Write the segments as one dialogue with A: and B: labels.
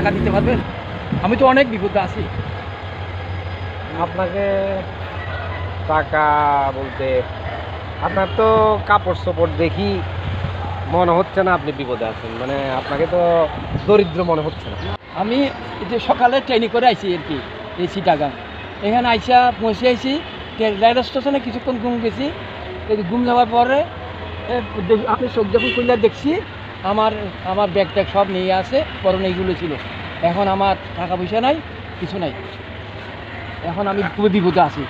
A: টাকা দিতে পারবেন? আমি তো অনেক বিপদে আছি।
B: আপনাকে টাকা বলতে আপনার তো কাপড় চোপড় দেখি মনে হচ্ছে না আপনি বিপদে আছেন, মানে আপনাকে তো দরিদ্র মনে হচ্ছে না।
A: আমি এই যে সকালে ট্রেনে করে আইছি আর কি, এই চিটাগাং। এখানে আইসা পৌঁছে আইছি রেল স্টেশনে, কিছুক্ষণ ঘুম গেছি। এই ঘুম যাওয়ার পরে আপনি চোখ যখন খুললে দেখছি আমার আমার ব্যাগ ট্যাগ সব নিয়ে আসে, পরনে এইগুলো ছিল। এখন আমার টাকা পয়সা নাই, কিছু নাই। এখন আমি খুবই বিপদে আছি।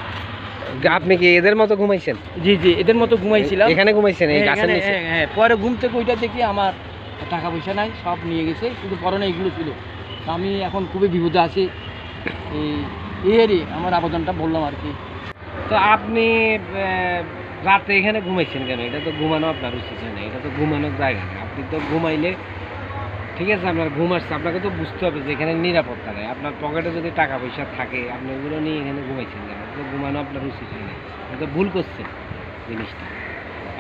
B: আপনি কি এদের মতো ঘুমাইছেন?
A: জি জি, এদের মতো ঘুমাইছিলাম।
B: এখানে ঘুমাইছেন এই গাছের
A: এখানে,
B: নিচে?
A: হ্যাঁ, পরে ঘুম থেকে ওইটা দেখি আমার টাকা পয়সা নাই, সব নিয়ে গেছে, কিন্তু পরনে এইগুলো ছিল। তো আমি এখন খুবই বিপদে আছি। এরই আমার আবেদনটা বললাম আর কি।
B: তো আপনি রাতে এখানে ঘুমাইছেন কেন? এটা তো ঘুমানো আপনার উচিত হয় না, এটা তো ঘুমানোর জায়গা না। আপনি তো ঘুমাইলে ঠিক আছে, আপনার ঘুম আসছে, আপনাকে তো বুঝতে হবে যে এখানে নিরাপত্তা নেই। আপনার পকেটে যদি টাকা পয়সা থাকে, আপনি ওগুলো নিয়ে এখানে ঘুমাইছেন কেন? তো ঘুমানো আপনার উচিত হয় না, এটা তো ভুল করছেন জিনিসটা।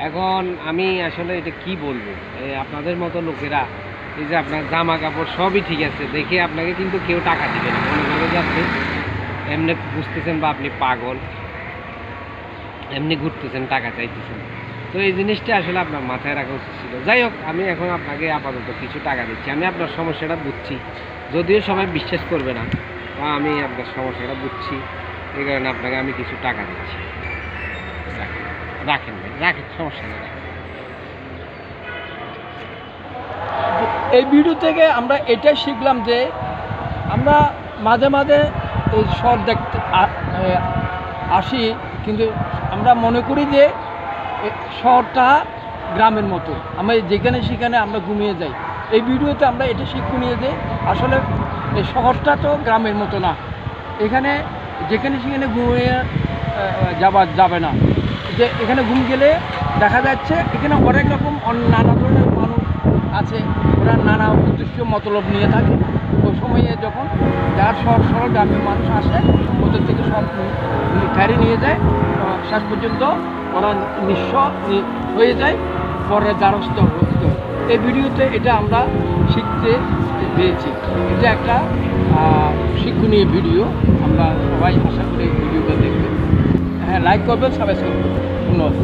B: এখন আমি আসলে এটা কি বলবো, আপনাদের মতো লোকেরা এই যে আপনার জামা কাপড় সবই ঠিক আছে দেখে আপনাকে কিন্তু কেউ টাকা দিবে না। মনে করে যে আপনি এমনি বুঝতেছেন বা আপনি পাগল, এমনি ঘুরতেছেন, টাকা চাইতেছেন। তো এই জিনিসটা আসলে আপনার মাথায় রাখা উচিত ছিল। যাই হোক, আমি এখন আপনাকে আপাতত কিছু টাকা দিচ্ছি। আমি আপনার সমস্যাটা বুঝছি, যদিও সবাই বিশ্বাস করবে না, আমি আপনার সমস্যাটা বুঝছি, এই কারণে আপনাকে আমি কিছু টাকা দিচ্ছি। রাখেন ভাই, রাখেন, সমস্যা নেই, রাখেন।
A: এই ভিডিও থেকে আমরা এটাই শিখলাম যে আমরা মাঝে মাঝে এই শহর দেখতে আসি, কিন্তু আমরা মনে করি যে শহরটা গ্রামের মতো, আমরা যেখানে সেখানে আমরা ঘুমিয়ে যাই। এই ভিডিওতে আমরা এটা শিক্ষণীয় যে আসলে এই শহরটা তো গ্রামের মতো না। এখানে যেখানে সেখানে ঘুমিয়ে যাবে না। যে এখানে ঘুম গেলে দেখা যাচ্ছে এখানে অনেক রকম নানা ধরনের মানুষ আছে, ওরা নানা উদ্দেশ্য মতলব নিয়ে থাকে। ওই সময়ে যখন যার সহজ সরল গ্রামের মানুষ আসে, ওদের থেকে সব গাড়ি নিয়ে যায়, শেষ পর্যন্ত ওরা নিঃস্ব হয়ে যায়, পরে দ্বারস্থ হতে হয়। এই ভিডিওতে এটা আমরা শিখতে পেয়েছি। এটা একটা শিক্ষণীয় ভিডিও। আমরা সবাই আশা করি এই ভিডিওটা দেখবেন। হ্যাঁ, লাইক করবেন, সাবস্ক্রাইব করবেন। ধন্যবাদ।